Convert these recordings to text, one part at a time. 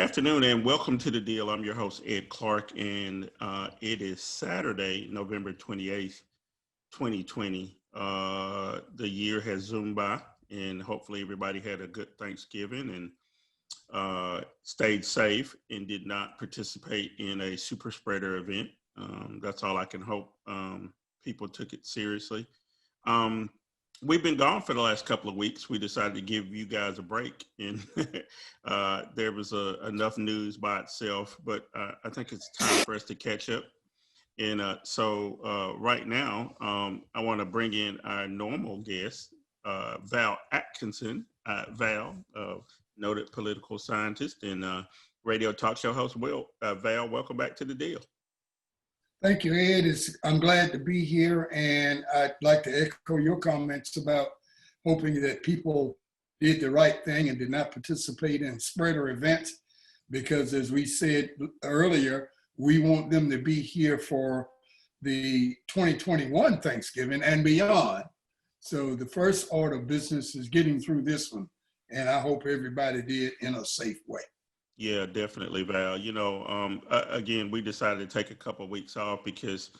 afternoon and welcome to the deal. I'm your host, Ed Clark, and it is Saturday, November 28th, 2020. The year has zoomed by, and hopefully everybody had a good Thanksgiving and stayed safe and did not participate in a super spreader event. That's all I can hope. People took it seriously. Um, we've been gone for the last couple of weeks. We decided to give you guys a break, and there was enough news by itself, but I think it's time for us to catch up. And so right now, I want to bring in our normal guest, Val Atkinson. Val, noted political scientist and radio talk show host. Val, welcome back to the deal. Thank you, Ed. I'm glad to be here, and I'd like to echo your comments about hoping that people did the right thing and did not participate in spreader events, because as we said earlier, we want them to be here for the 2021 Thanksgiving and beyond. So the first order of business is getting through this one, and I hope everybody did in a safe way. Yeah, definitely, Val. Again, we decided to take a couple of weeks off because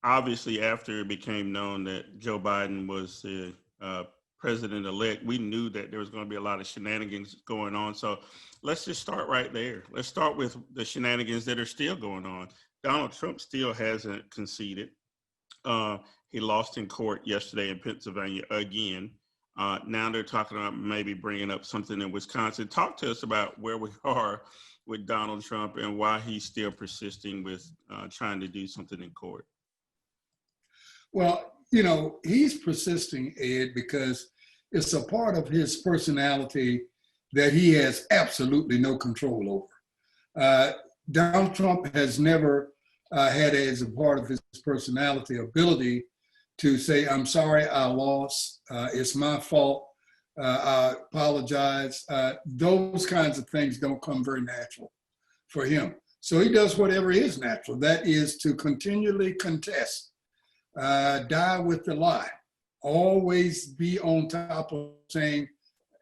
obviously after it became known that Joe Biden was the president-elect, we knew that there was going to be a lot of shenanigans going on. So let's just start right there. Let's start with the shenanigans that are still going on. Donald Trump still hasn't conceded. He lost in court yesterday in Pennsylvania again. Now they're talking about maybe bringing up something in Wisconsin. Talk to us about where we are with Donald Trump and why he's still persisting with trying to do something in court. Well, he's persisting, Ed, because it's a part of his personality that he has absolutely no control over. Donald Trump has never had as a part of his personality ability to say, I'm sorry, I lost, it's my fault, I apologize. Those kinds of things don't come very natural for him. So he does whatever is natural. That is to continually contest, die with the lie, always be on top of saying,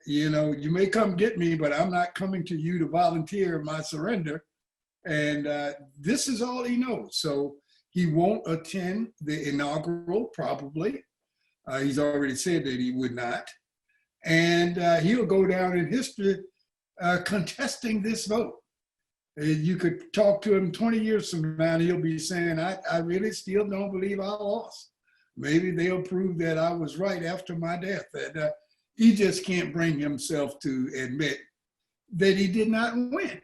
you may come get me, but I'm not coming to you to volunteer my surrender. And this is all he knows. So he won't attend the inaugural, probably. He's already said that he would not. And he'll go down in history contesting this vote. You could talk to him 20 years from now and he'll be saying, I really still don't believe I lost. Maybe they'll prove that I was right after my death. That he just can't bring himself to admit that he did not win.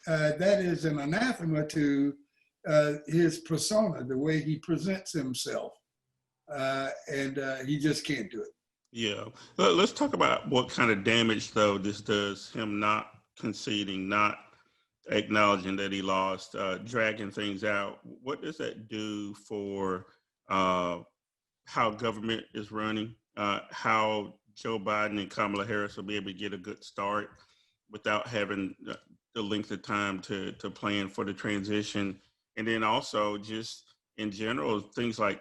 That is an anathema to his persona, the way he presents himself, and he just can't do it. Yeah. Let's talk about what kind of damage, though, this does, him not conceding, not acknowledging that he lost, dragging things out. What does that do for how government is running, how Joe Biden and Kamala Harris will be able to get a good start without having the length of time to plan for the transition? And then also just in general, things like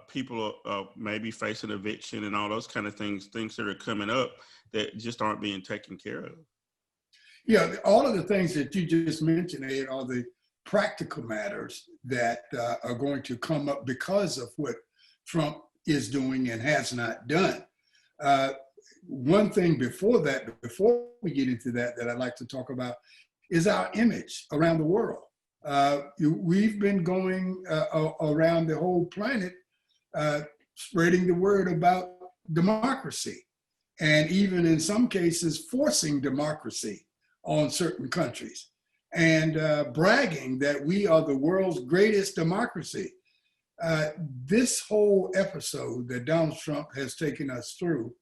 people maybe facing eviction and all those kind of things that are coming up that just aren't being taken care of. Yeah, all of the things that you just mentioned, Ed, are the practical matters that are going to come up because of what Trump is doing and has not done. One thing before we get into that I'd like to talk about is our image around the world. We've been going around the whole planet spreading the word about democracy, and even in some cases forcing democracy on certain countries, and bragging that we are the world's greatest democracy. This whole episode that Donald Trump has taken us through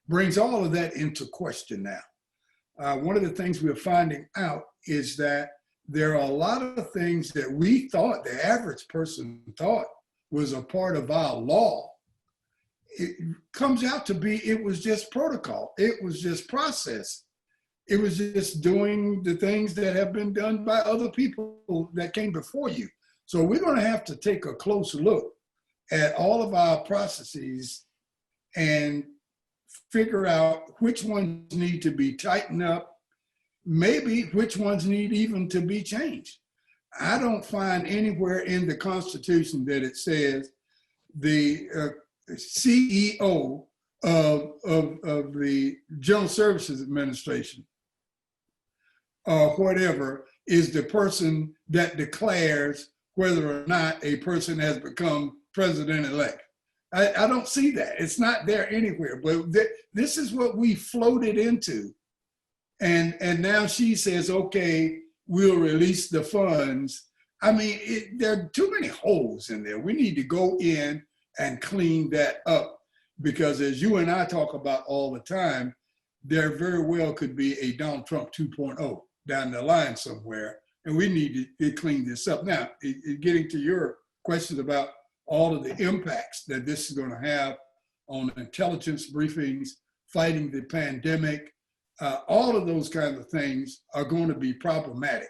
brings all of that into question now. One of the things we're finding out is that there are a lot of things that we thought, the average person thought, was a part of our law. It comes out to be, it was just protocol. It was just process. It was just doing the things that have been done by other people that came before you. So we're going to have to take a close look at all of our processes and figure out which ones need to be tightened up maybe which ones need even to be changed. I don't find anywhere in the Constitution that it says the CEO of the General Services Administration or whatever is the person that declares whether or not a person has become president-elect. I don't see that. It's not there anywhere. But this is what we floated into. And now she says, okay, we'll release the funds. I mean, there are too many holes in there. We need to go in and clean that up, because as you and I talk about all the time, there very well could be a Donald Trump 2.0 down the line somewhere, and we need to clean this up. Now, getting to your questions about all of the impacts that this is going to have on intelligence briefings, fighting the pandemic, all of those kinds of things are going to be problematic,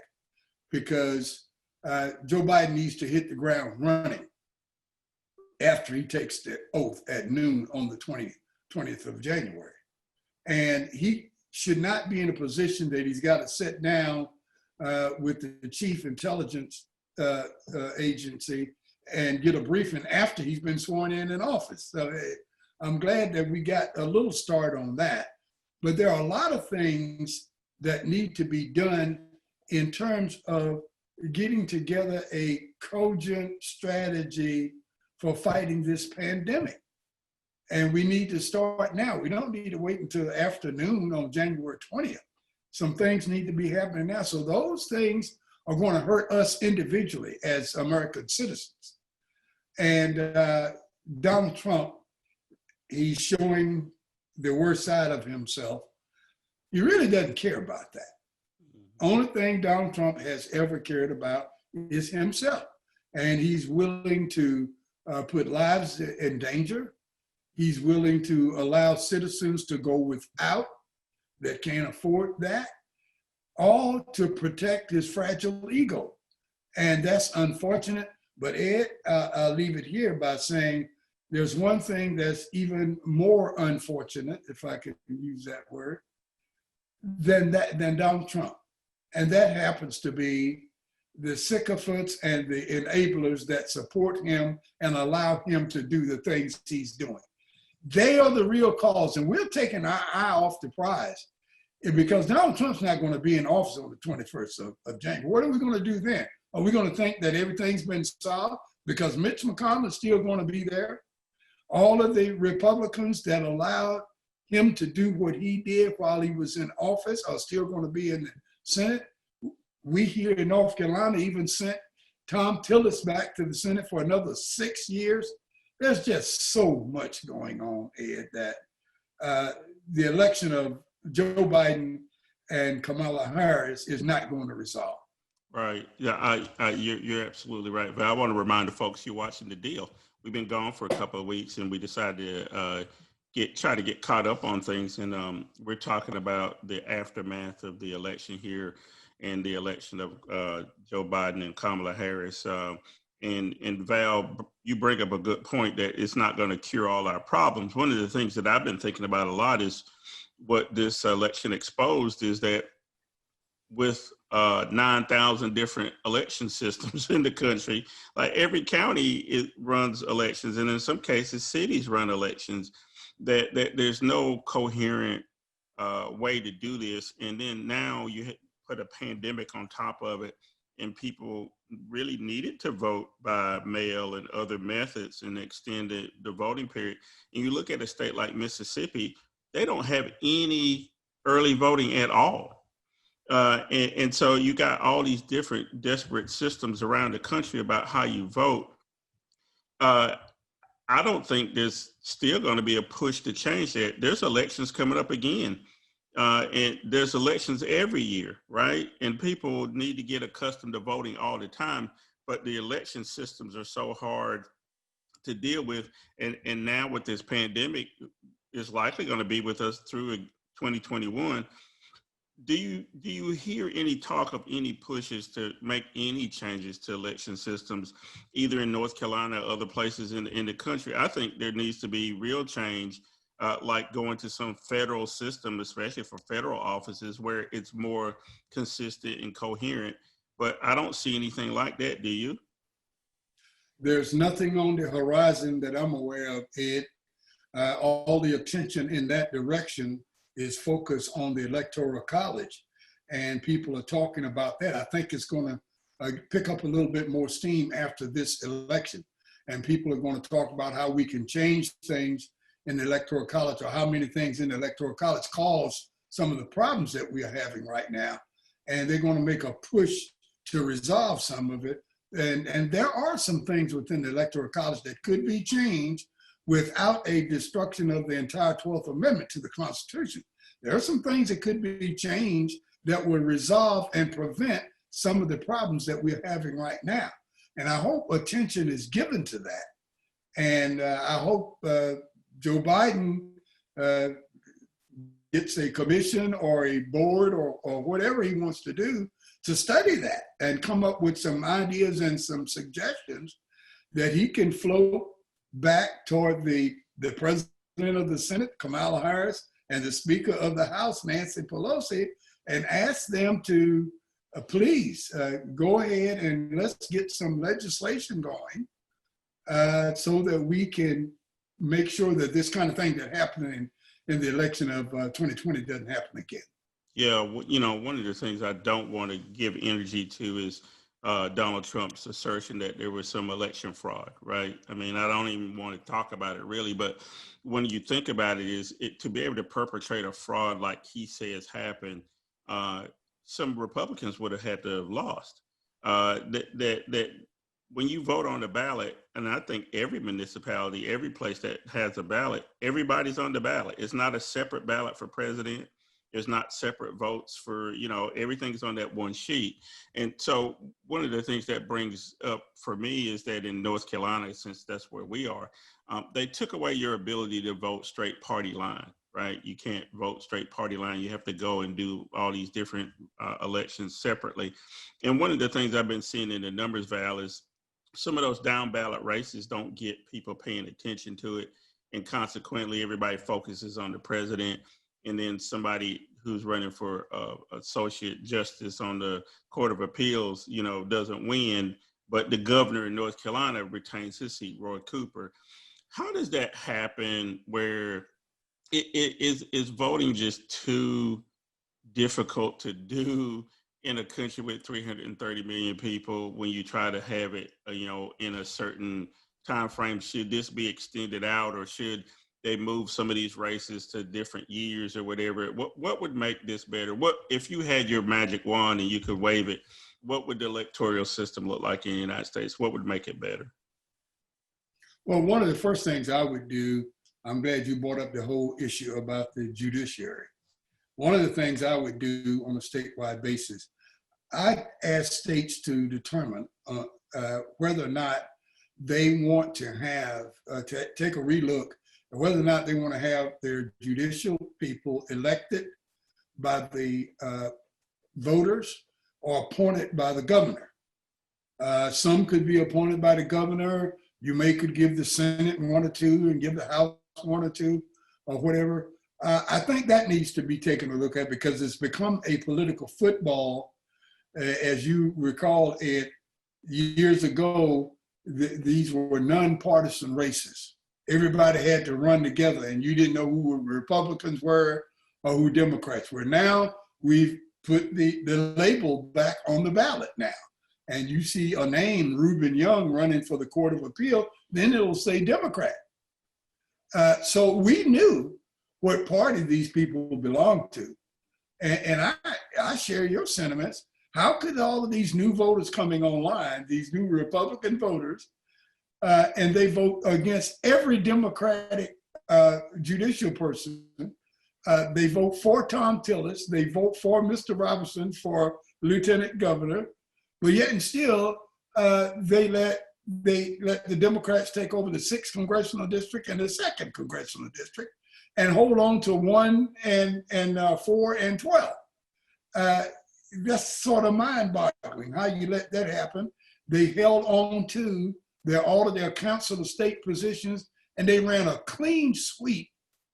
because Joe Biden needs to hit the ground running after he takes the oath at noon on the 20th of January. And he should not be in a position that he's got to sit down with the chief intelligence agency and get a briefing after he's been sworn in office. So I'm glad that we got a little start on that. But there are a lot of things that need to be done in terms of getting together a cogent strategy for fighting this pandemic. And we need to start now. We don't need to wait until the afternoon on January 20th. Some things need to be happening now. So those things are going to hurt us individually as American citizens. And Donald Trump, he's showing the worst side of himself. He really doesn't care about that. Only thing Donald Trump has ever cared about is himself. And he's willing to put lives in danger. He's willing to allow citizens to go without that can't afford that, all to protect his fragile ego. And that's unfortunate. But Ed, I'll leave it here by saying there's one thing that's even more unfortunate, if I could use that word, than Donald Trump. And that happens to be the sycophants and the enablers that support him and allow him to do the things he's doing. They are the real cause, and we're taking our eye off the prize, because Donald Trump's not going to be in office on the 21st of January. What are we going to do then? Are we going to think that everything's been solved because Mitch McConnell is still going to be there? All of the Republicans that allowed him to do what he did while he was in office are still going to be in the Senate. We here in North Carolina even sent Tom Tillis back to the Senate for another 6 years. There's just so much going on, Ed, that the election of Joe Biden and Kamala Harris is not going to resolve. Right. Yeah, you're absolutely right. But I want to remind the folks you're watching The Deal. We've been gone for a couple of weeks, and we decided to try to get caught up on things. And we're talking about the aftermath of the election here and the election of Joe Biden and Kamala Harris. And Val, you bring up a good point that it's not going to cure all our problems. One of the things that I've been thinking about a lot is what this election exposed is that with 9,000 different election systems in the country, like every county runs elections, and in some cases cities run elections, that there's no coherent way to do this. And then now you put a pandemic on top of it, and people really needed to vote by mail and other methods and extended the voting period. And you look at a state like Mississippi, they don't have any early voting at all. And so you got all these different desperate systems around the country about how you vote. I don't think there's still going to be a push to change that. There's elections coming up again. And there's elections every year, right? And people need to get accustomed to voting all the time, but the election systems are so hard to deal with. And now with this pandemic is likely going to be with us through 2021. Do you hear any talk of any pushes to make any changes to election systems, either in North Carolina or other places in the country? I think there needs to be real change. like going to some federal system, especially for federal offices, where it's more consistent and coherent. But I don't see anything like that. Do you? There's nothing on the horizon that I'm aware of, Ed. All the attention in that direction is focused on the Electoral College, and people are talking about that. I think it's going to pick up a little bit more steam after this election, and people are going to talk about how we can change things in the Electoral College, or how many things in the Electoral College cause some of the problems that we are having right now, and they're going to make a push to resolve some of it. And there are some things within the Electoral College that could be changed without a destruction of the entire 12th Amendment to the Constitution. There are some things that could be changed that would resolve and prevent some of the problems that we're having right now. And I hope attention is given to that. And I hope Joe Biden gets a commission or a board or whatever he wants to do to study that and come up with some ideas and some suggestions that he can float back toward the president of the Senate, Kamala Harris, and the Speaker of the House, Nancy Pelosi, and ask them to please go ahead and let's get some legislation going so that we can make sure that this kind of thing that happened in the election of 2020 doesn't happen again. Yeah, one of the things I don't want to give energy to is Donald Trump's assertion that there was some election fraud, right? I mean, I don't even want to talk about it really, but when you think about it, to be able to perpetrate a fraud like he says happened, some Republicans would have had to have lost. That when you vote on the ballot, and I think every municipality, every place that has a ballot, everybody's on the ballot. It's not a separate ballot for president. There's not separate votes for, everything's on that one sheet. And so one of the things that brings up for me is that in North Carolina, since that's where we are, they took away your ability to vote straight party line, right? You can't vote straight party line. You have to go and do all these different elections separately. And one of the things I've been seeing in the numbers, Val, is some of those down ballot races don't get people paying attention to it. And consequently, everybody focuses on the president. And then somebody who's running for associate justice on the Court of Appeals, doesn't win, but the governor in North Carolina retains his seat, Roy Cooper. How does that happen where is voting just too difficult to do in a country with 330 million people when you try to have it, in a certain time frame? Should this be extended out, or should they move some of these races to different years or whatever? What would make this better? What if you had your magic wand and you could wave it? What would the electoral system look like in the United States? What would make it better? Well, one of the first things I would do, I'm glad you brought up the whole issue about the judiciary. One of the things I would do on a statewide basis, I'd ask states to determine whether or not they want to have, to take a relook, whether or not they want to have their judicial people elected by the voters or appointed by the governor. Some could be appointed by the governor. You could give the Senate one or two and give the House one or two or whatever. I think that needs to be taken a look at because it's become a political football. As you recall, Ed, years ago, these were nonpartisan races. Everybody had to run together and you didn't know who Republicans were or who Democrats were. Now we've put the label back on the ballot now. And you see a name, Reuben Young, running for the Court of Appeal, then it'll say Democrat. So we knew what party these people belonged to. And I share your sentiments. How could all of these new voters coming online, these new Republican voters, and they vote against every Democratic judicial person. They vote for Tom Tillis. They vote for Mr. Robinson for lieutenant governor, but yet and still they let the Democrats take over the 6th congressional district and the 2nd congressional district, and hold on to 1 and 4 and 12. That's sort of mind-boggling how you let that happen. They held on to all of their council of state positions, and they ran a clean sweep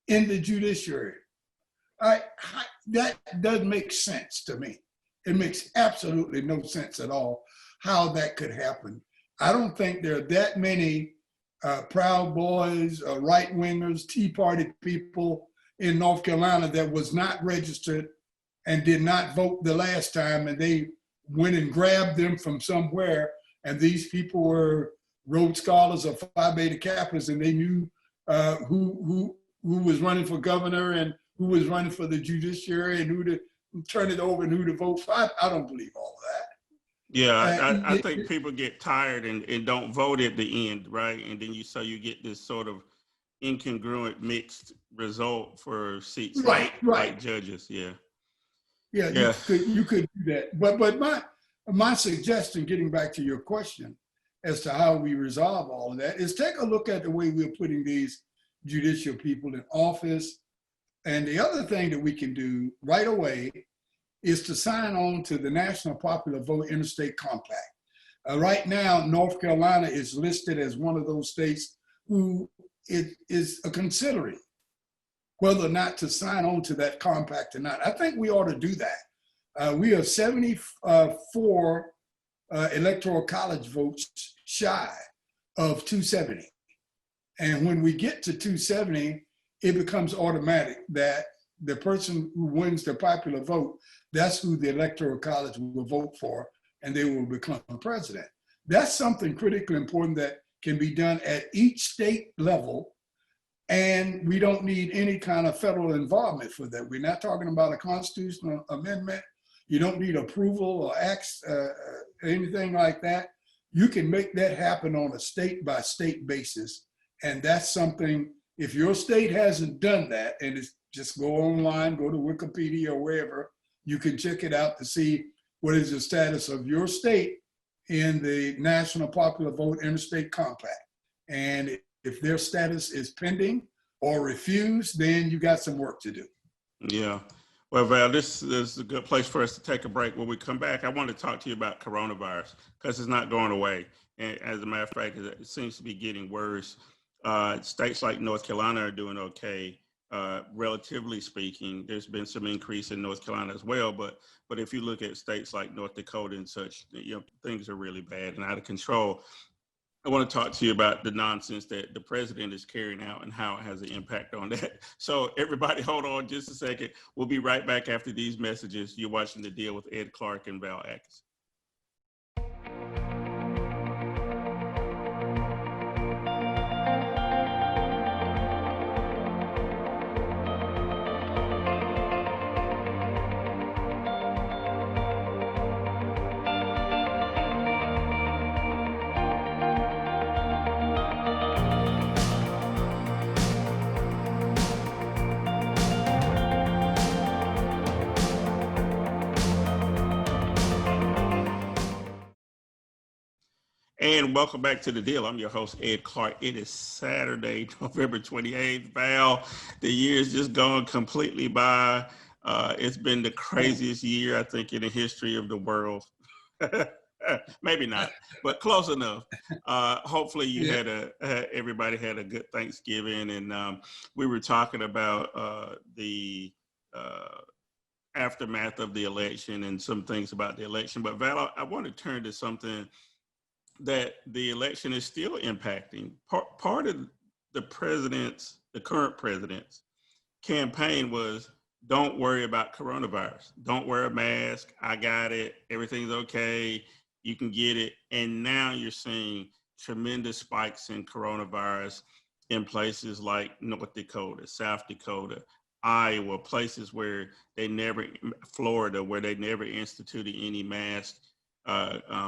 in the judiciary. That doesn't make sense to me. It makes absolutely no sense at all how that could happen. I don't think there are that many Proud Boys, right wingers, Tea Party people in North Carolina that was not registered and did not vote the last time, and they went and grabbed them from somewhere. And these people were Rhodes Scholars or Phi Beta Kappas, and they knew who was running for governor and who was running for the judiciary and who to turn it over and who to vote for. I don't believe all of that. Yeah, I think people get tired and don't vote at the end, right? And then you get this sort of incongruent mixed result for seats like judges. Yeah. Yeah, you could do that. But my suggestion, getting back to your question as to how we resolve all of that, is take a look at the way we're putting these judicial people in office. And the other thing that we can do right away is to sign on to the National Popular Vote Interstate Compact. Right now, North Carolina is listed as one of those states who is considering whether or not to sign on to that compact or not. I think we ought to do that. We are 74 electoral college votes shy of 270. And when we get to 270, it becomes automatic that the person who wins the popular vote, that's who the electoral college will vote for, and they will become president. That's something critically important that can be done at each state level, and we don't need any kind of federal involvement for that. We're not talking about a constitutional amendment. You don't need approval or acts, anything like that. You can make that happen on a state-by-state basis, and that's something, if your state hasn't done that, and it's just go online, go to Wikipedia or wherever, you can check it out to see what is the status of your state in the National Popular Vote Interstate Compact. And if their status is pending or refused, then you got some work to do. Yeah. Well, Val, this is a good place for us to take a break. When we come back, I want to talk to you about coronavirus because it's not going away. And as a matter of fact, it seems to be getting worse. States like North Carolina are doing okay, relatively speaking. There's been some increase in North Carolina as well, but if you look at states like North Dakota and such, things are really bad and out of control. I want to talk to you about the nonsense that the president is carrying out and how it has an impact on that. So everybody, hold on just a second. We'll be right back after these messages. You're watching The Deal with Ed Clark and Val Atkins. And welcome back to The Deal. I'm your host, Ed Clark. It is Saturday, November 28th. Val, the year is just gone completely by. It's been the craziest year, I think, in the history of the world. Maybe not, but close enough. Hopefully you everybody had a good Thanksgiving. And we were talking about the aftermath of the election and some things about the election. But Val, I want to turn to something that the election is still impacting. Part of the current president's campaign was, don't worry about coronavirus. Don't wear a mask. I got it. Everything's okay. You can get it. And now you're seeing tremendous spikes in coronavirus in places like North Dakota, South Dakota, Iowa, places where Florida, where they never instituted any mask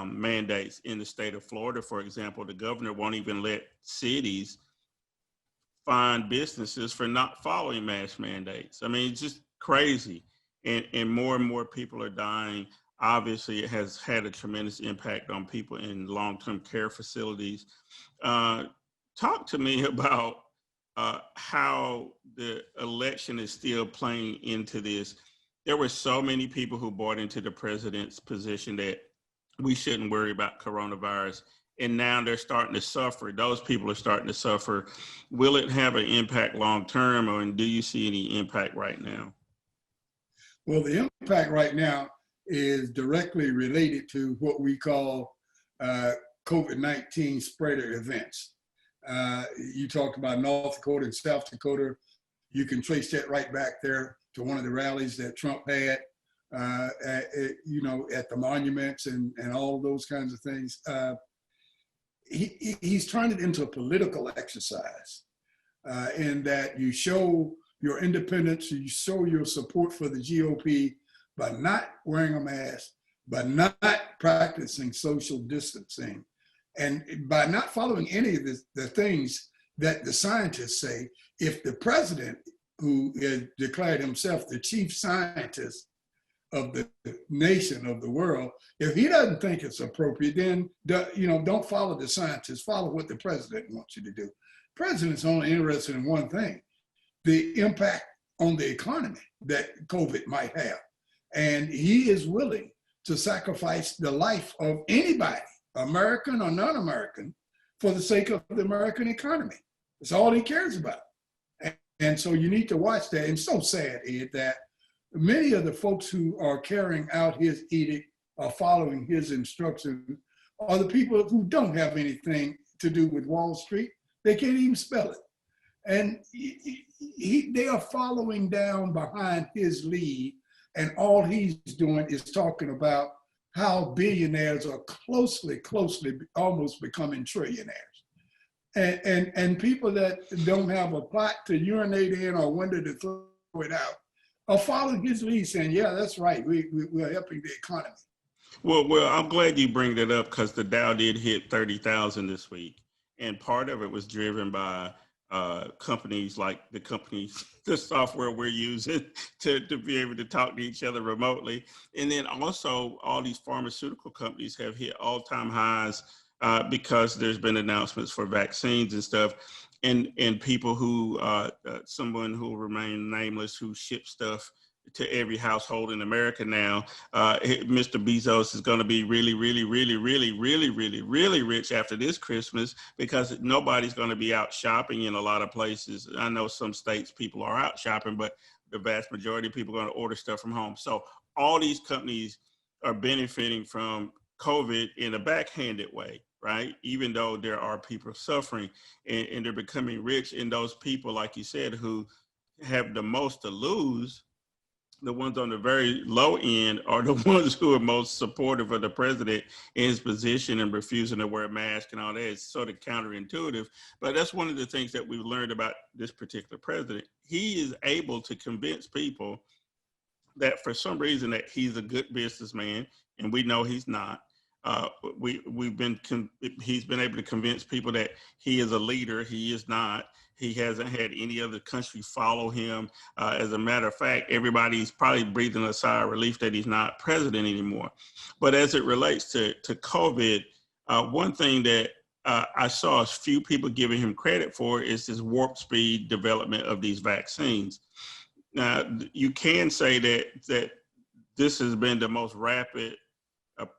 mandates. In the state of Florida, for example, the governor won't even let cities fine businesses for not following mask mandates. I mean, it's just crazy. And more people are dying. Obviously, it has had a tremendous impact on people in long-term care facilities. Talk to me about how the election is still playing into this. There were so many people who bought into the president's position that we shouldn't worry about coronavirus. and now they're starting to suffer. Those people are starting to suffer. Will it have an impact long term, or do you see any impact right now? Well, the impact right now is directly related to what we call COVID-19 spreader events. You talked about North Dakota and South Dakota. You can trace that right back there to one of the rallies that Trump had, at the monuments and all those kinds of things. He's turned it into a political exercise in that you show your independence, you show your support for the GOP by not wearing a mask, by not practicing social distancing, and by not following any of the things that the scientists say. If the president, who has declared himself the chief scientist of the nation, of the world, if he doesn't think it's appropriate, then don't follow the scientists, follow what the president wants you to do. The president's only interested in one thing: the impact on the economy that COVID might have. And he is willing to sacrifice the life of anybody, American or non-American, for the sake of the American economy. That's all he cares about. And so you need to watch that. And it's so sad, Ed, that many of the folks who are carrying out his edict or following his instructions are the people who don't have anything to do with Wall Street. They can't even spell it. And they are following down behind his lead, and all he's doing is talking about how billionaires are closely, almost becoming trillionaires. And people that don't have a pot to urinate in or window to throw it out are following his lead, saying, yeah, that's right, we're helping the economy. Well, I'm glad you bring that up, because the Dow did hit 30,000 this week. And part of it was driven by companies like the software we're using to be able to talk to each other remotely. And then also all these pharmaceutical companies have hit all-time highs because there's been announcements for vaccines and stuff. And people who, someone who will remain nameless, who ship stuff to every household in America now, Mr. Bezos is going to be really, really, really, really, really, really, really rich after this Christmas, because nobody's going to be out shopping in a lot of places. I know some states people are out shopping, but the vast majority of people are going to order stuff from home. So all these companies are benefiting from COVID in a backhanded way, right? Even though there are people suffering and they're becoming rich, and those people, like you said, who have the most to lose, the ones on the very low end, are the ones who are most supportive of the president in his position and refusing to wear a mask and all that. It's sort of counterintuitive, but that's one of the things that we've learned about this particular president. He is able to convince people that for some reason that he's a good businessman, and we know he's not. He's been able to convince people that he is a leader. He is not. He hasn't had any other country follow him. As a matter of fact, everybody's probably breathing a sigh of relief that he's not president anymore. But as it relates to COVID, one thing that I saw a few people giving him credit for is this warp speed development of these vaccines. Now, you can say that this has been the most rapid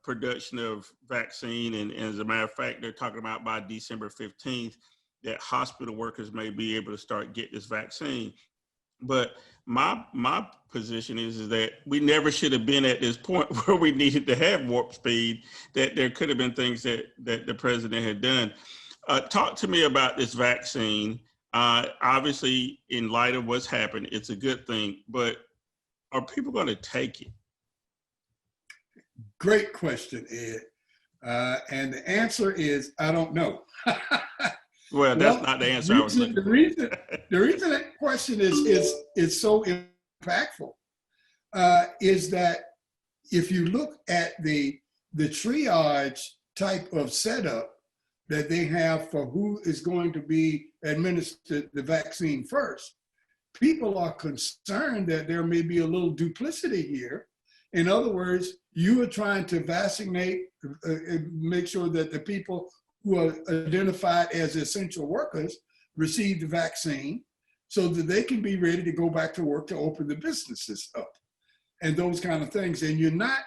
production of vaccine. And as a matter of fact, they're talking about by December 15th, that hospital workers may be able to start get this vaccine. But my position is that we never should have been at this point where we needed to have warp speed, that there could have been things that the president had done. Talk to me about this vaccine. Obviously, in light of what's happened, it's a good thing, but are people going to take it? Great question, Ed. And the answer is, I don't know. Well, that's not the answer I was looking for. The reason that question is so impactful is that if you look at the triage type of setup that they have for who is going to be administered the vaccine first, people are concerned that there may be a little duplicity here. In other words, you are trying to vaccinate, make sure that the people who are identified as essential workers receive the vaccine so that they can be ready to go back to work to open the businesses up and those kind of things. And you're not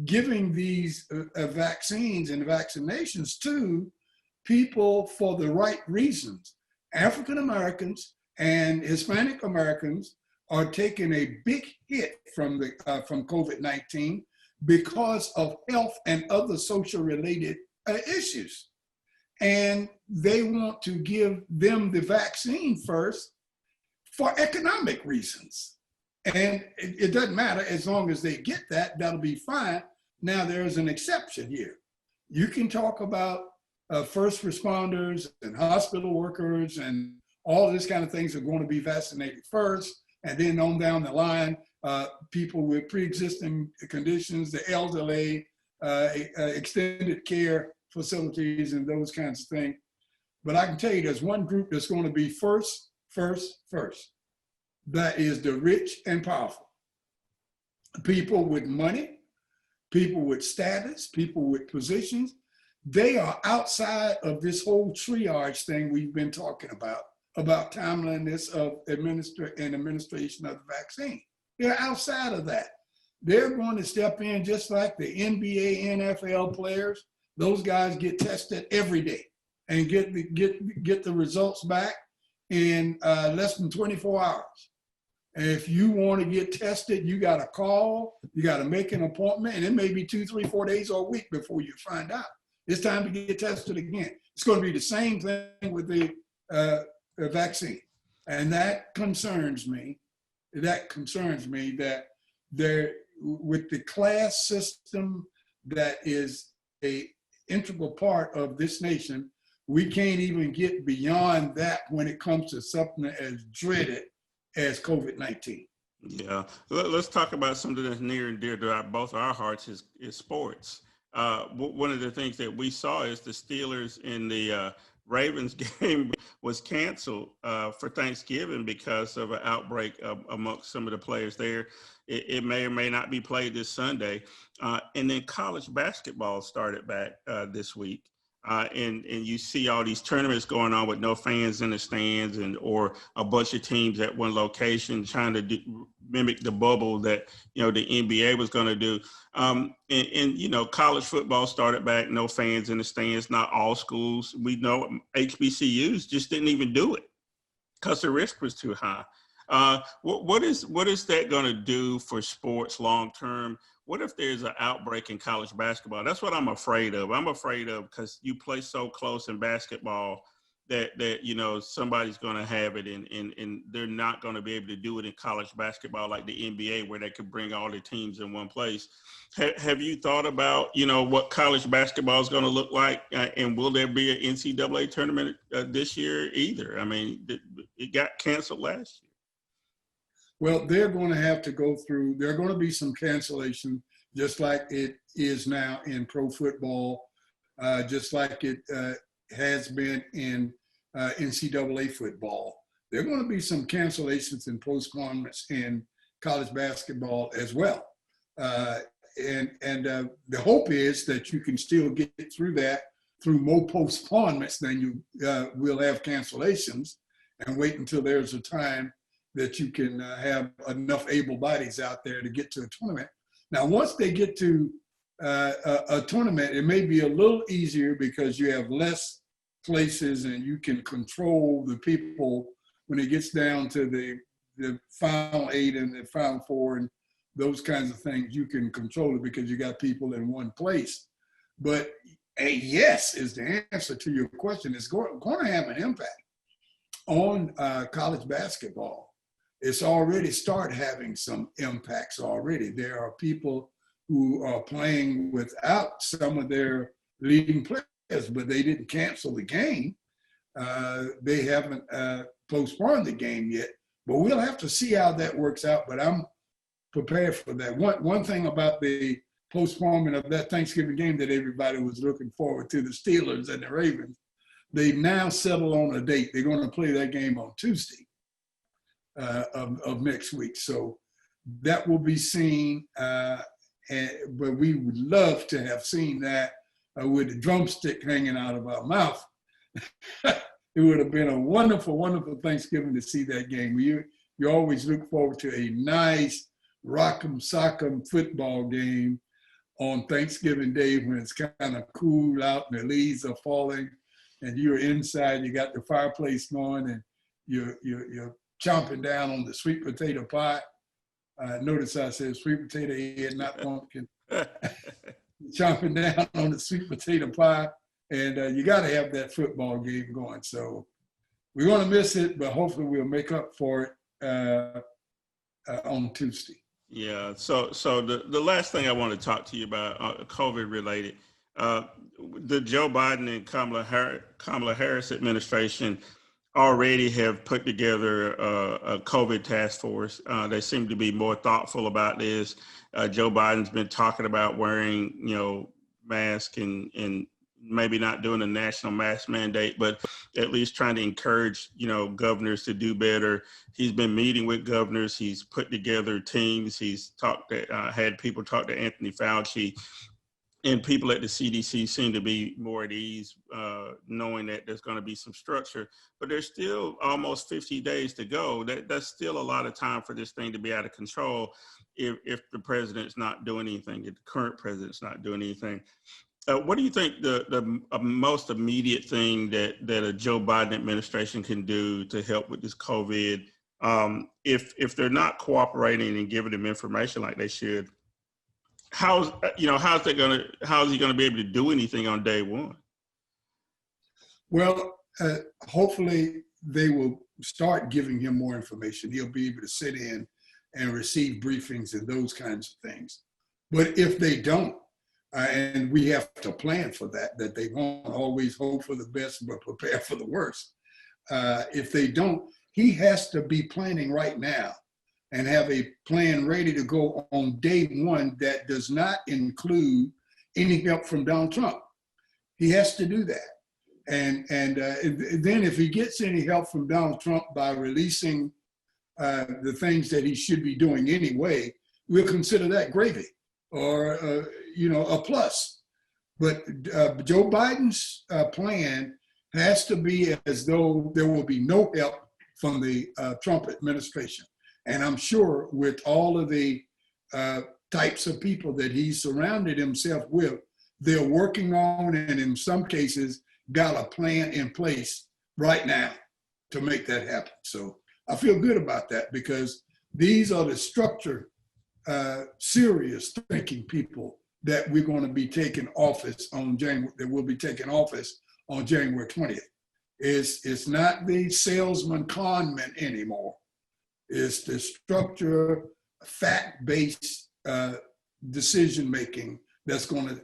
giving these vaccines and vaccinations to people for the right reasons. African Americans and Hispanic Americans are taking a big hit from COVID-19 because of health and other social related issues. And they want to give them the vaccine first for economic reasons. And it doesn't matter, as long as they get that, that'll be fine. Now, there's an exception here. You can talk about first responders and hospital workers and all this kind of things are going to be vaccinated first. And then on down the line, people with pre-existing conditions, the elderly, extended care facilities and those kinds of things. But I can tell you there's one group that's going to be first. That is the rich and powerful. People with money, people with status, people with positions. They are outside of this whole triage thing we've been talking about timeliness of administration of the vaccine. They're outside of that. They're going to step in just like the NBA, NFL players. Those guys get tested every day and get the results back in less than 24 hours. And if you want to get tested, you got to call, you got to make an appointment, and it may be 2, 3, 4 days or a week before you find out. It's time to get tested again. It's going to be the same thing with the vaccine. And that concerns me. That there, with the class system that is a integral part of this nation, we can't even get beyond that when it comes to something as dreaded as COVID-19. Yeah, let's talk about something that's near and dear to both our hearts is sports. One of the things that we saw is the Steelers in the Ravens game was canceled for Thanksgiving because of an outbreak amongst some of the players there. It may or may not be played this Sunday. And then college basketball started back this week. And you see all these tournaments going on with no fans in the stands or a bunch of teams at one location trying to mimic the bubble that, the NBA was going to do. And college football started back, no fans in the stands, not all schools. We know HBCUs just didn't even do it because the risk was too high. What is that going to do for sports long term? What if there's an outbreak in college basketball? That's what I'm afraid of. I'm afraid of because you play so close in basketball that somebody's going to have it and they're not going to be able to do it in college basketball like the NBA where they could bring all the teams in one place. Have you thought about, what college basketball is going to look like? And will there be an NCAA tournament this year either? I mean, it got canceled last year. Well, they're going to have to go through, there are going to be some cancellation, just like it is now in pro football, just like it has been in NCAA football. There are going to be some cancellations and postponements in college basketball as well. And the hope is that you can still get through that through more postponements than you will have cancellations, and wait until there's a time that you can have enough able bodies out there to get to a tournament. Now, once they get to a tournament, it may be a little easier because you have less places and you can control the people when it gets down to the final 8 and the final 4 and those kinds of things. You can control it because you got people in one place. But a yes is the answer to your question. It's going to have an impact on college basketball. It's already started having some impacts already. There are people who are playing without some of their leading players, but they didn't cancel the game. They haven't postponed the game yet, but we'll have to see how that works out, but I'm prepared for that. One thing about the postponement of that Thanksgiving game that everybody was looking forward to, the Steelers and the Ravens, they now settle on a date. They're going to play that game on Tuesday. Of next week. So that will be seen, but we would love to have seen that with the drumstick hanging out of our mouth. It would have been a wonderful, wonderful Thanksgiving to see that game. You always look forward to a nice rock'em sock'em football game on Thanksgiving Day when it's kind of cool out and the leaves are falling. and you're inside, you got the fireplace going, and you're chomping down on the sweet potato pie. Notice I said sweet potato head, not pumpkin. Chomping down on the sweet potato pie, and you got to have that football game going. So we're going to miss it, but hopefully we'll make up for it on Tuesday. Yeah. So the last thing I want to talk to you about, COVID related, the Joe Biden and Kamala Harris administration already have put together a COVID task force. They seem to be more thoughtful about this. Joe Biden's been talking about wearing, mask and maybe not doing a national mask mandate, but at least trying to encourage, governors to do better. He's been meeting with governors. He's put together teams. He's had people talk to Anthony Fauci. And people at the CDC seem to be more at ease, knowing that there's going to be some structure. But there's still almost 50 days to go. That's still a lot of time for this thing to be out of control if the president's not doing anything, if the current president's not doing anything. What do you think the most immediate thing that a Joe Biden administration can do to help with this COVID? If they're not cooperating and giving them information like they should, how's he going to be able to do anything on day one? Well, hopefully they will start giving him more information. He'll be able to sit in and receive briefings and those kinds of things. But if they don't, and we have to plan for that they won't always hope for the best but prepare for the worst. If they don't, he has to be planning right now and have a plan ready to go on day one that does not include any help from Donald Trump. He has to do that. And then if he gets any help from Donald Trump by releasing the things that he should be doing anyway, we'll consider that gravy or, a plus. But Joe Biden's plan has to be as though there will be no help from the Trump administration. And I'm sure with all of the types of people that he's surrounded himself with, they're working on and in some cases got a plan in place right now to make that happen. So I feel good about that because these are the structured, serious thinking people that we're going to be taking office on January 20th. It's not the salesman conman anymore. It's the structure, fact-based decision-making that's going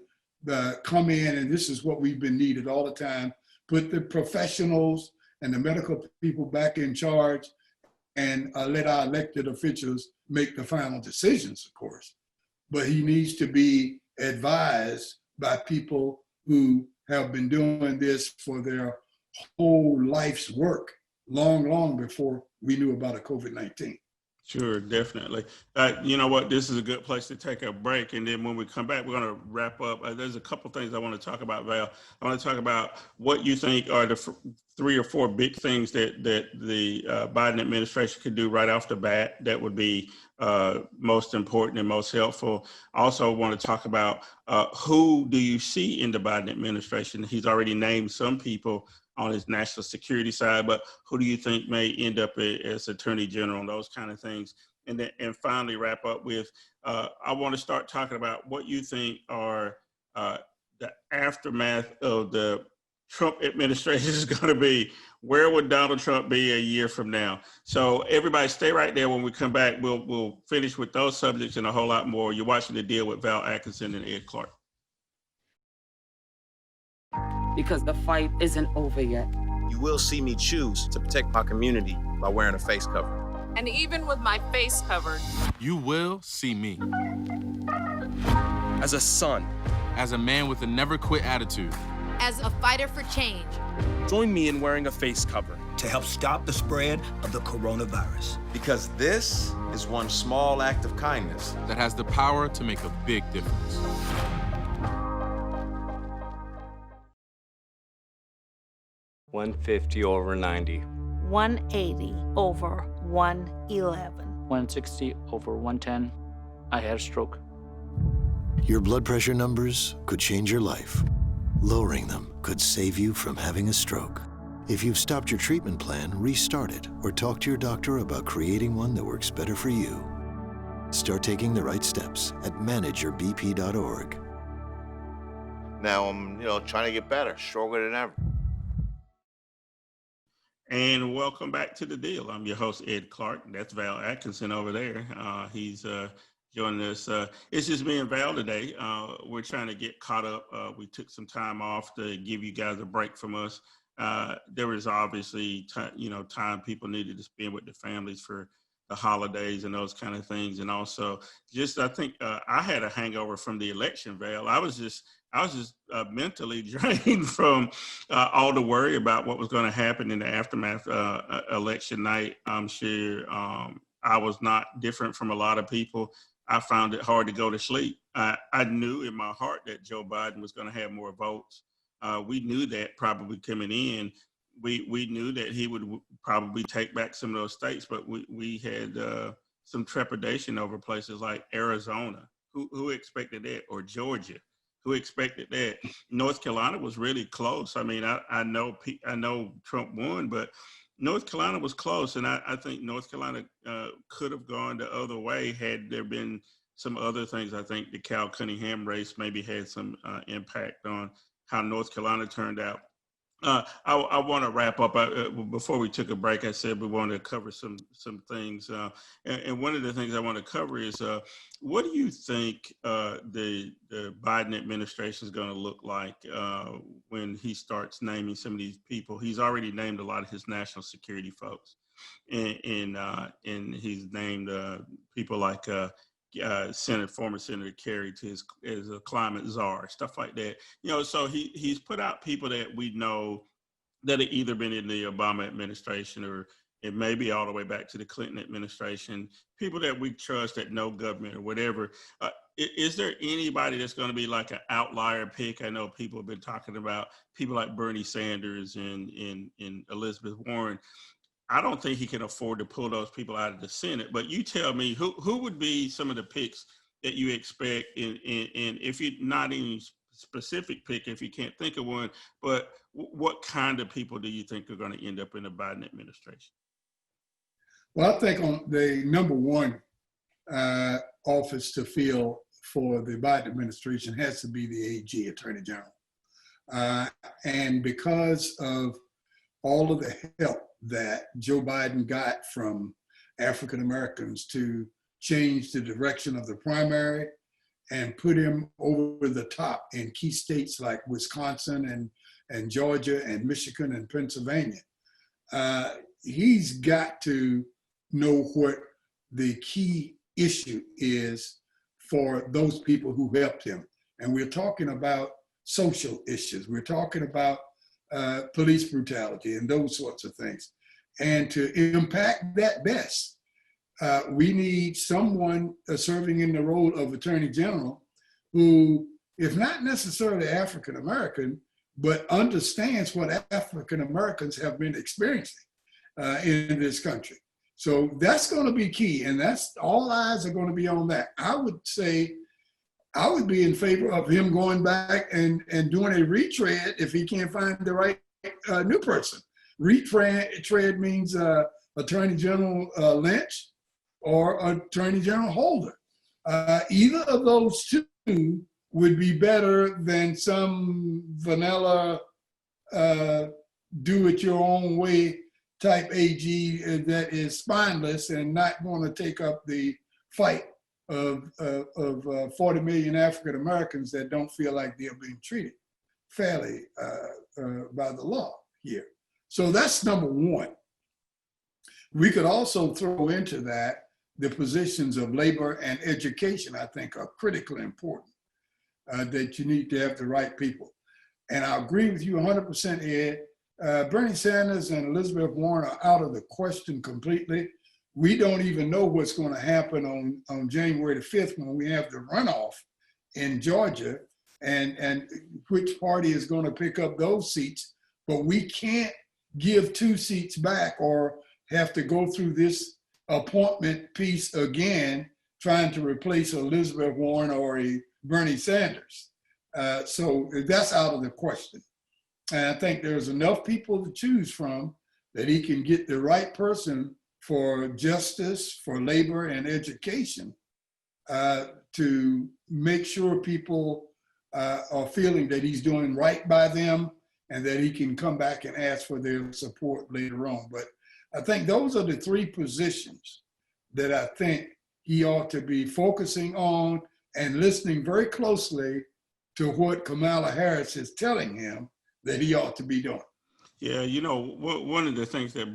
to come in, and this is what we've been needed all the time. Put the professionals and the medical people back in charge and let our elected officials make the final decisions, of course. But he needs to be advised by people who have been doing this for their whole life's work, long before we knew about a COVID-19. Sure, definitely. You know what? This is a good place to take a break. And then when we come back, we're going to wrap up. There's a couple things I want to talk about, Val. I want to talk about what you think are the 3 or 4 big things that the Biden administration could do right off the bat that would be most important and most helpful. I also want to talk about who do you see in the Biden administration? He's already named some people on his national security side, but who do you think may end up as Attorney General and those kind of things? And finally wrap up with, I want to start talking about what you think are the aftermath of the Trump administration is going to be. Where would Donald Trump be a year from now? So everybody stay right there. When we come back, we'll finish with those subjects and a whole lot more. You're watching The Deal with Val Atkinson and Ed Clark. Because the fight isn't over yet. You will see me choose to protect my community by wearing a face cover. And even with my face covered, you will see me. As a son. As a man with a never quit attitude. As a fighter for change. Join me in wearing a face cover. To help stop the spread of the coronavirus. Because this is one small act of kindness that has the power to make a big difference. (150/90). 180/111. 160/110. I had a stroke. Your blood pressure numbers could change your life. Lowering them could save you from having a stroke. If you've stopped your treatment plan, restart it or talk to your doctor about creating one that works better for you. Start taking the right steps at manageyourbp.org. Now I'm, trying to get better, stronger than ever. And welcome back to The Deal. I'm your host, Ed Clark. That's Val Atkinson over there. He's joining us. It's just me and Val today. We're trying to get caught up. We took some time off to give you guys a break from us. There was obviously, time people needed to spend with their families for the holidays and those kind of things. And also I think I had a hangover from the election, Val. I was just mentally drained from all the worry about what was going to happen in the aftermath election night. I'm sure I was not different from a lot of people. I found it hard to go to sleep. I knew in my heart that Joe Biden was going to have more votes. We knew that probably coming in. We knew that he would probably take back some of those states, but we had some trepidation over places like Arizona. Who expected that? Or Georgia? Who expected that? North Carolina was really close. I mean, I know Trump won, but North Carolina was close, and I think North Carolina could have gone the other way had there been some other things. I think the Cal Cunningham race maybe had some impact on how North Carolina turned out. I want to wrap up. Before we took a break, I said we wanted to cover some things. And one of the things I want to cover is what do you think the Biden administration is going to look like when he starts naming some of these people? He's already named a lot of his national security folks, and he's named people like former Senator Kerry as a climate czar, stuff like that. So he's put out people that we know that have either been in the Obama administration or it may be all the way back to the Clinton administration, people that we trust that know government or whatever. Is there anybody that's going to be like an outlier pick? I know people have been talking about people like Bernie Sanders and Elizabeth Warren. I don't think he can afford to pull those people out of the Senate, but you tell me who would be some of the picks that you expect, and if you're not any specific pick, if you can't think of one, but what kind of people do you think are going to end up in the Biden administration? Well, I think on the number one office to fill for the Biden administration has to be the AG, Attorney General. And because of all of the help that Joe Biden got from African Americans to change the direction of the primary and put him over the top in key states like Wisconsin and Georgia and Michigan and Pennsylvania, he's got to know what the key issue is for those people who helped him. And we're talking about social issues. We're talking about police brutality and those sorts of things. And to impact that best, we need someone serving in the role of Attorney General who, if not necessarily African American, but understands what African Americans have been experiencing in this country. So that's going to be key, and that's all eyes are going to be on that. I would say I would be in favor of him going back and doing a retread if he can't find the right new person. Retread means Attorney General Lynch or Attorney General Holder. Either of those two would be better than some vanilla do-it-your-own-way type AG that is spineless and not going to take up the fight of 40 million African Americans that don't feel like they're being treated fairly by the law here. So that's number one. We could also throw into that the positions of labor and education, I think, are critically important, that you need to have the right people. And I agree with you 100%, Ed. Bernie Sanders and Elizabeth Warren are out of the question completely. We don't even know what's going to happen on January the 5th when we have the runoff in Georgia and which party is going to pick up those seats. But we can't give 2 seats back or have to go through this appointment piece again, trying to replace Elizabeth Warren or a Bernie Sanders. So that's out of the question. And I think there's enough people to choose from that he can get the right person for justice, for labor, and education to make sure people are feeling that he's doing right by them and that he can come back and ask for their support later on. But I think those are the three positions that I think he ought to be focusing on and listening very closely to what Kamala Harris is telling him that he ought to be doing. Yeah, you know, one of the things that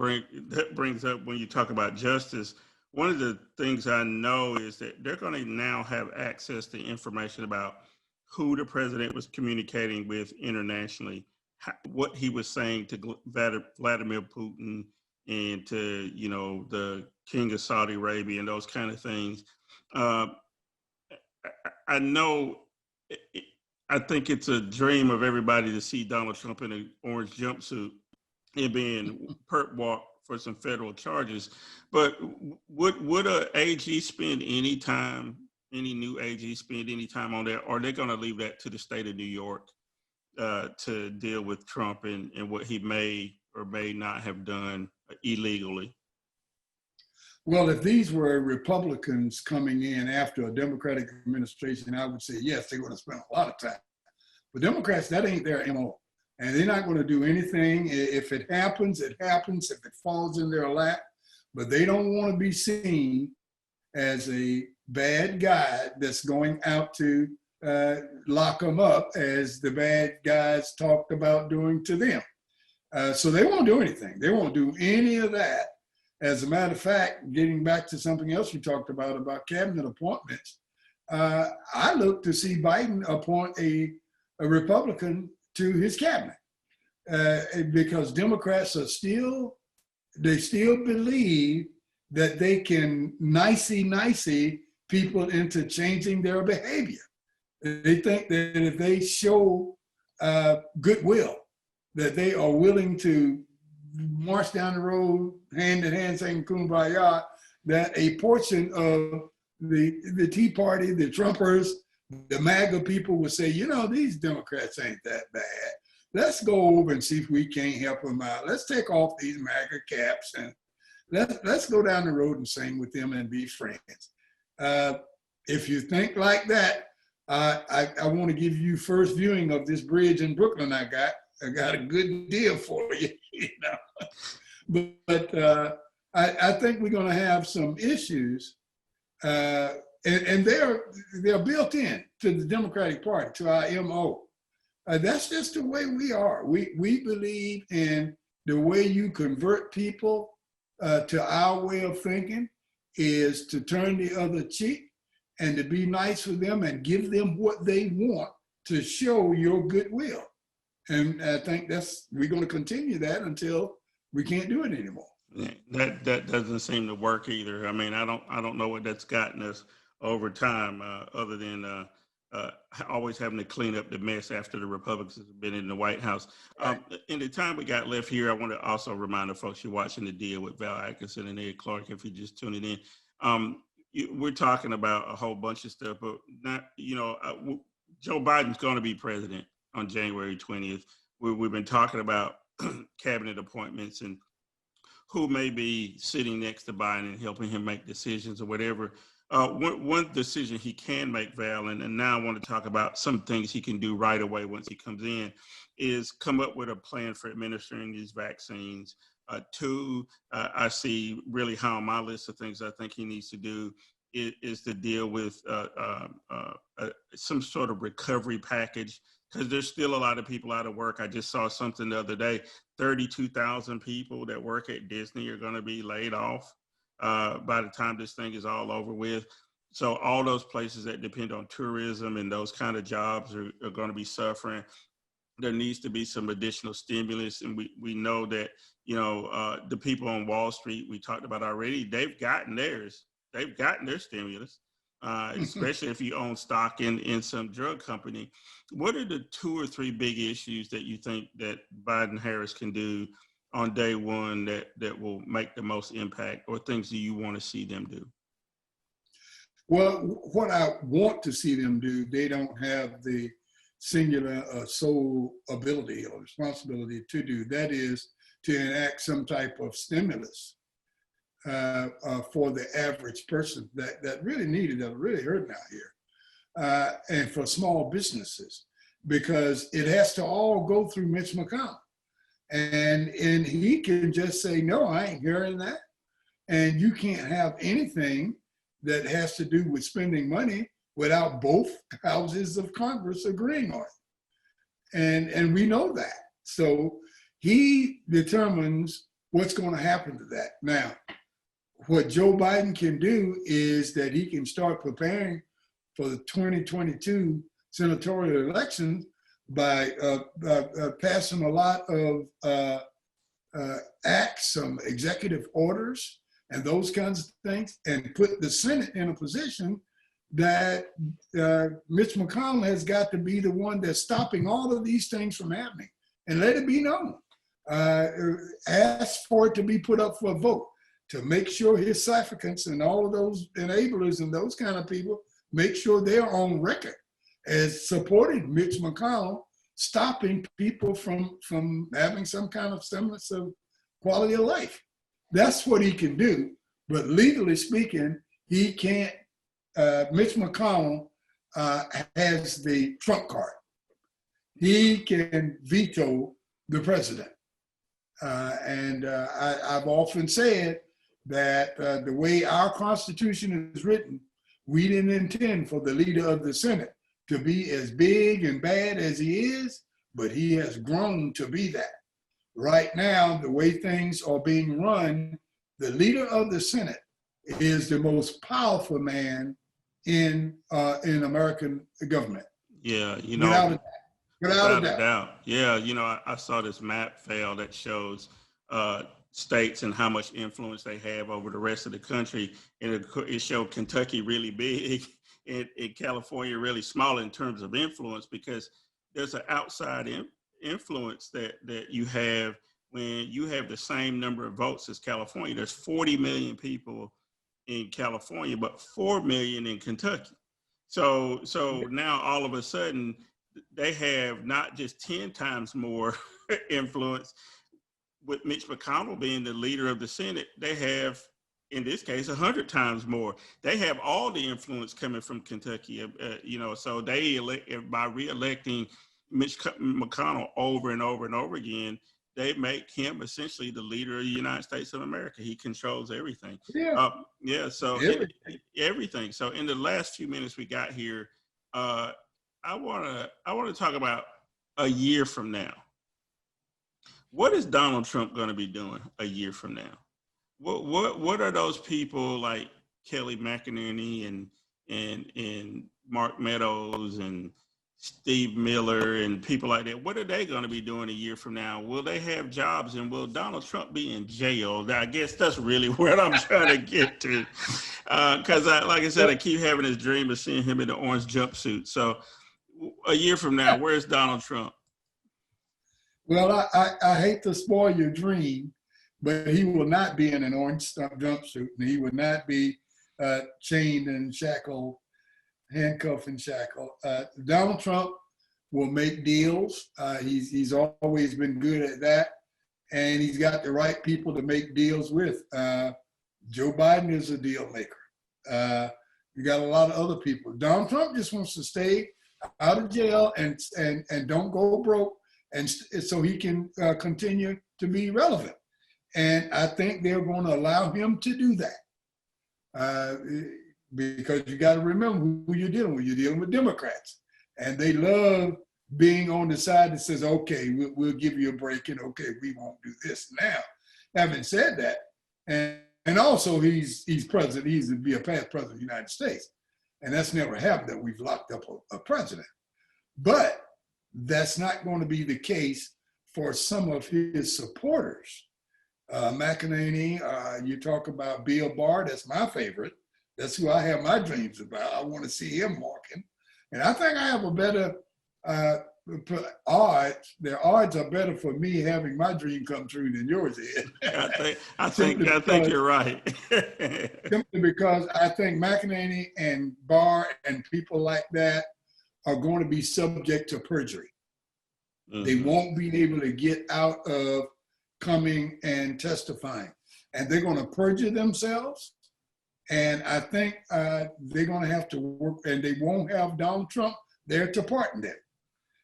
brings up when you talk about justice, one of the things I know is that they're going to now have access to information about who the president was communicating with internationally, what he was saying to Vladimir Putin and to, you know, the King of Saudi Arabia and those kind of things. I know, I think it's a dream of everybody to see Donald Trump in an orange jumpsuit and being perp walked for some federal charges. But would a AG spend any time, any new AG spend any time on that? Or are they going to leave that to the state of New York to deal with Trump and what he may or may not have done illegally? Well, if these were Republicans coming in after a Democratic administration, I would say, yes, they're going to spend a lot of time. But Democrats, that ain't their MO. And they're not going to do anything. If it happens, it happens. If it falls in their lap. But they don't want to be seen as a bad guy that's going out to lock them up, as the bad guys talked about doing to them. So they won't do anything. They won't do any of that. As a matter of fact, getting back to something else you talked about cabinet appointments, I look to see Biden appoint a Republican to his cabinet because Democrats are still believe that they can nicey people into changing their behavior. They think that if they show goodwill, that they are willing to march down the road hand in hand saying kumbaya, that a portion of the Tea Party, the Trumpers, the MAGA people will say, you know, these Democrats ain't that bad. Let's go over and see if we can't help them out. Let's take off these MAGA caps and let's go down the road and sing with them and be friends. If you think like that, I want to give you first viewing of this bridge in Brooklyn I got a good deal for you, you know. But I think we're going to have some issues, and they're built in to the Democratic Party, to our MO. That's just the way we are. We believe in the way you convert people to our way of thinking is to turn the other cheek and to be nice with them and give them what they want to show your goodwill. And I think we're going to continue that until we can't do it anymore. That doesn't seem to work either. I mean, I don't know what that's gotten us over time, other than always having to clean up the mess after the Republicans have been in the White House. Right. In the time we got left here, I want to also remind the folks you're watching The Deal with Val Atkinson and Ed Clark, if you're just tuning in. We're talking about a whole bunch of stuff, but not, you know, Joe Biden's going to be president on January 20th. We've been talking about cabinet appointments and who may be sitting next to Biden and helping him make decisions or whatever. One decision he can make, Val, and now I want to talk about some things he can do right away once he comes in, is come up with a plan for administering these vaccines. Two, I see really high on my list of things I think he needs to do is to deal with some sort of recovery package, because there's still a lot of people out of work. I just saw something the other day, 32,000 people that work at Disney are going to be laid off by the time this thing is all over with. So all those places that depend on tourism and those kind of jobs are going to be suffering. There needs to be some additional stimulus. And we know that, you know, the people on Wall Street, we talked about already, they've gotten theirs. They've gotten their stimulus, especially if you own stock in some drug company. What are the 2 or 3 big issues that you think that Biden-Harris can do on day one that will make the most impact, or things that you want to see them do? Well, what I want to see them do, they don't have the singular sole ability or responsibility to do. That is to enact some type of stimulus for the average person that really needed, that really hurting out here, and for small businesses, because it has to all go through Mitch McConnell. And he can just say, no, I ain't hearing that. And you can't have anything that has to do with spending money without both houses of Congress agreeing on it. And we know that. So he determines what's going to happen to that. Now, what Joe Biden can do is that he can start preparing for the 2022 senatorial elections by passing a lot of acts, some executive orders, and those kinds of things, and put the Senate in a position that Mitch McConnell has got to be the one that's stopping all of these things from happening, and let it be known. Ask for it to be put up for a vote to make sure his suffragans and all of those enablers and those kind of people make sure they're on record as supporting Mitch McConnell, stopping people from having some kind of semblance of quality of life. That's what he can do. But legally speaking, he can't. Mitch McConnell has the trump card. He can veto the president. I've often said that the way our Constitution is written, we didn't intend for the leader of the Senate to be as big and bad as he is, but he has grown to be that. Right now, the way things are being run, the leader of the Senate is the most powerful man in American government. Yeah, without a doubt. Yeah, I saw this map fail that shows states and how much influence they have over the rest of the country, and it showed Kentucky really big and California really small in terms of influence, because there's an outside influence that you have when you have the same number of votes as California. There's 40 million people in California, but 4 million in Kentucky. So now all of a sudden they have not just 10 times more influence. With Mitch McConnell being the leader of the Senate, they have, in this case, 100 times more. They have all the influence coming from Kentucky, so by re-electing Mitch McConnell over and over and over again, they make him essentially the leader of the United States of America. He controls everything. Everything. So in the last few minutes we got here, I want to talk about a year from now. What is Donald Trump going to be doing a year from now? What are those people like Kelly McInerney and Mark Meadows and Steve Miller and people like that? What are they going to be doing a year from now? Will they have jobs, and will Donald Trump be in jail? I guess that's really what I'm trying to get to, because like I said, I keep having this dream of seeing him in the orange jumpsuit. So a year from now, where's Donald Trump? Well, I hate to spoil your dream, but he will not be in an orange jumpsuit, and he will not be chained and shackled, handcuffed and shackled. Donald Trump will make deals. He's always been good at that, and he's got the right people to make deals with. Joe Biden is a deal maker. You got a lot of other people. Donald Trump just wants to stay out of jail and don't go broke, and so he can continue to be relevant. And I think they're going to allow him to do that, because you got to remember who you're dealing with. You're dealing with Democrats, and they love being on the side that says, okay, we'll give you a break, and okay, we won't do this now. Having said that, and also he's president, he's to be a past president of the United States, and that's never happened that we've locked up a president. But that's not going to be the case for some of his supporters. McInerney, you talk about Bill Barr, that's my favorite. That's who I have my dreams about. I want to see him walking. And I think I have a better odds. The odds are better for me having my dream come true than yours is. I think you're right. Simply because I think McInerney and Barr and people like that are going to be subject to perjury. Mm-hmm. They won't be able to get out of coming and testifying. And they're going to perjure themselves. And I think they're going to have to work, and they won't have Donald Trump there to pardon them.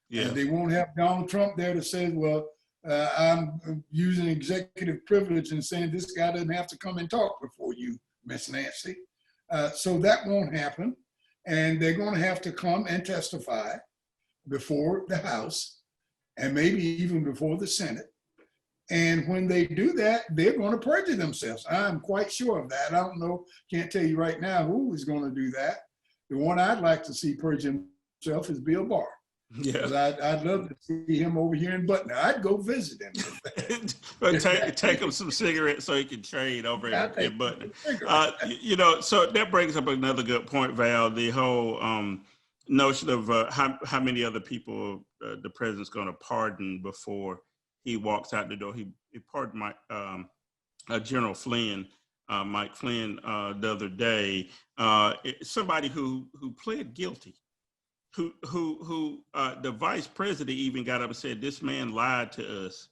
Yeah. They won't have Donald Trump there to say, well, I'm using executive privilege and saying this guy doesn't have to come and talk before you, Miss Nancy. So that won't happen. And they're going to have to come and testify before the House and maybe even before the Senate. And when they do that, they're going to perjure themselves. I'm quite sure of that. I don't know, can't tell you right now who is going to do that. The one I'd like to see perjure himself is Bill Barr. Yeah, I'd love to see him over here in Butner. I'd go visit him. But take him some cigarettes so he can trade over in Butner. So that brings up another good point, Val. The whole notion of how many other people the president's going to pardon before he walks out the door. He pardoned General Flynn, Mike Flynn, the other day. Somebody who pled guilty. Who the vice president even got up and said, this man lied to us.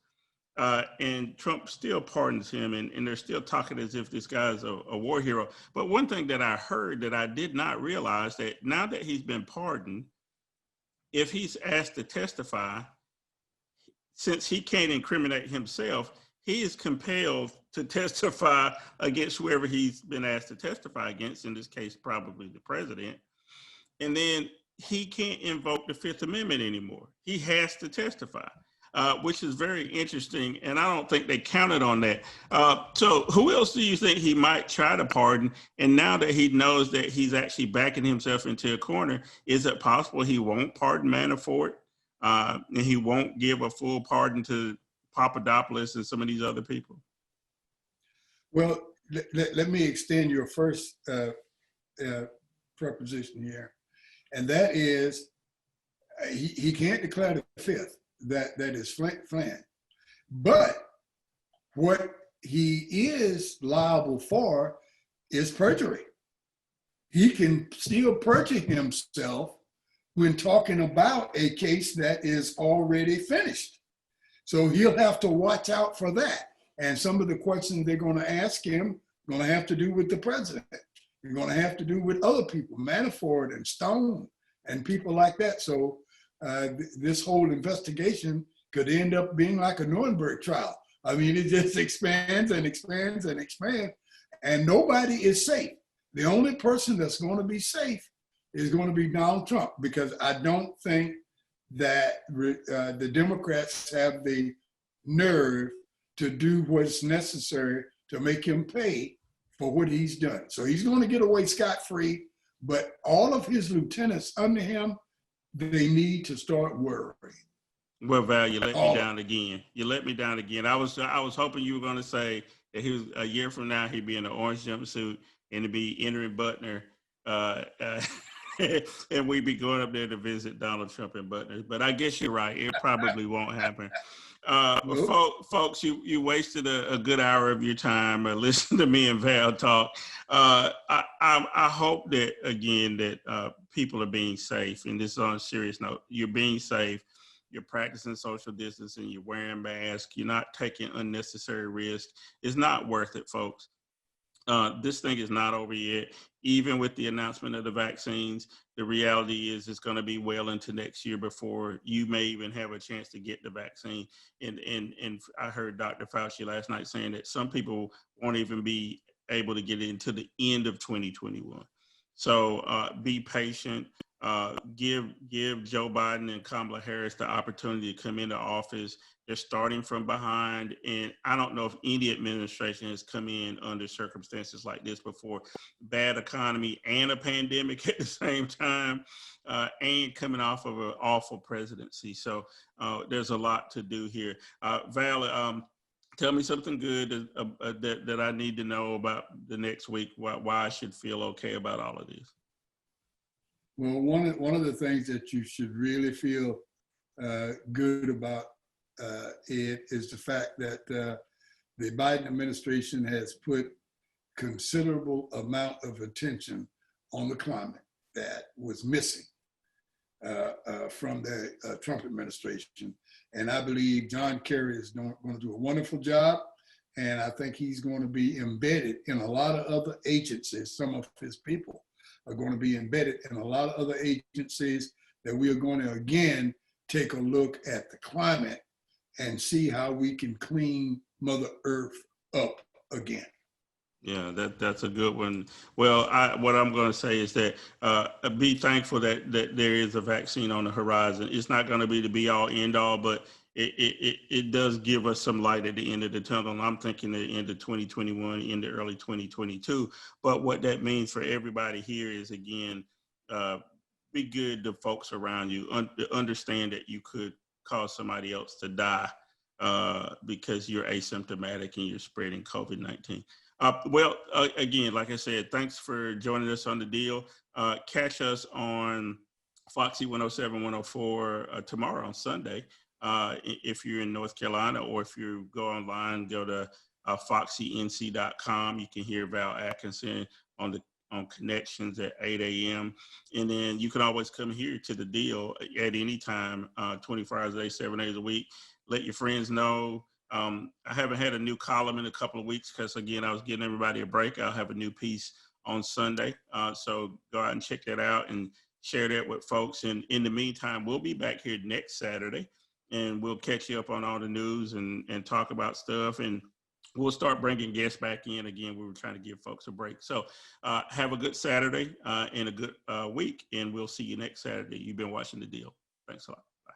And Trump still pardons him, and they're still talking as if this guy's a war hero. But one thing that I heard that I did not realize, that now that he's been pardoned, if he's asked to testify, since he can't incriminate himself, he is compelled to testify against whoever he's been asked to testify against, in this case, probably the president. And then he can't invoke the Fifth Amendment anymore. He has to testify, which is very interesting. And I don't think they counted on that. So who else do you think he might try to pardon? And now that he knows that he's actually backing himself into a corner, is it possible he won't pardon Manafort? And he won't give a full pardon to Papadopoulos and some of these other people? Well, let me extend your first proposition here. And that is, he can't declare the fifth. That is Flynn. But what he is liable for is perjury. He can still perjure himself when talking about a case that is already finished. So he'll have to watch out for that. And some of the questions they're going to ask him are going to have to do with the president. They're going to have to do with other people, Manafort and Stone and people like that. So this whole investigation could end up being like a Nuremberg trial. I mean, it just expands and expands and expands, and nobody is safe. The only person that's going to be safe is going to be Donald Trump, because I don't think that the Democrats have the nerve to do what's necessary to make him pay for what he's done. So he's going to get away scot-free, but all of his lieutenants under him, they need to start worrying. Well, Val, you let me down again. You let me down again. I was hoping you were going to say that he was, a year from now, he'd be in an orange jumpsuit and he'd be entering Butner, and we'd be going up there to visit Donald Trump in Butner. But I guess you're right. It probably won't happen. Folks, you wasted a good hour of your time listening to me and Val talk. I hope that, again, that people are being safe. And this is on a serious note. You're being safe. You're practicing social distancing. You're wearing masks. You're not taking unnecessary risks. It's not worth it, folks. This thing is not over yet. Even with the announcement of the vaccines, the reality is it's going to be well into next year before you may even have a chance to get the vaccine. And I heard Dr. Fauci last night saying that some people won't even be able to get it until the end of 2021. So be patient. Give Joe Biden and Kamala Harris the opportunity to come into office. They're starting from behind, and I don't know if any administration has come in under circumstances like this before. Bad economy and a pandemic at the same time, and coming off of an awful presidency. So there's a lot to do here. Val, tell me something good that I need to know about the next week, why I should feel okay about all of this. Well, one of the things that you should really feel good about, Ed, is the fact that the Biden administration has put considerable amount of attention on the climate that was missing. from the Trump administration. And I believe John Kerry is going to do a wonderful job. And I think he's going to be embedded in a lot of other agencies. Some of his people are going to be embedded in a lot of other agencies that we are going to, again, take a look at the climate and see how we can clean Mother Earth up again. Yeah, that's a good one. Well, what I'm going to say is that be thankful that there is a vaccine on the horizon. It's not going to be the be all end all, but it does give us some light at the end of the tunnel. I'm thinking the end of 2021, into early 2022. But what that means for everybody here is, again, be good to folks around you. Understand that you could cause somebody else to die because you're asymptomatic and you're spreading COVID-19. Again, like I said, thanks for joining us on the deal. Catch us on Foxy 107, 104 tomorrow on Sunday. If you're in North Carolina, or if you go online, go to foxync.com. You can hear Val Atkinson on Connections at 8 a.m. And then you can always come here to the deal at any time, 24 hours a day, 7 days a week. Let your friends know. I haven't had a new column in a couple of weeks because, again, I was giving everybody a break. I'll have a new piece on Sunday. So go out and check that out and share that with folks. And in the meantime, we'll be back here next Saturday, and we'll catch you up on all the news and talk about stuff. And we'll start bringing guests back in again. We were trying to give folks a break. So have a good Saturday and a good week, and we'll see you next Saturday. You've been watching The Deal. Thanks a lot. Bye.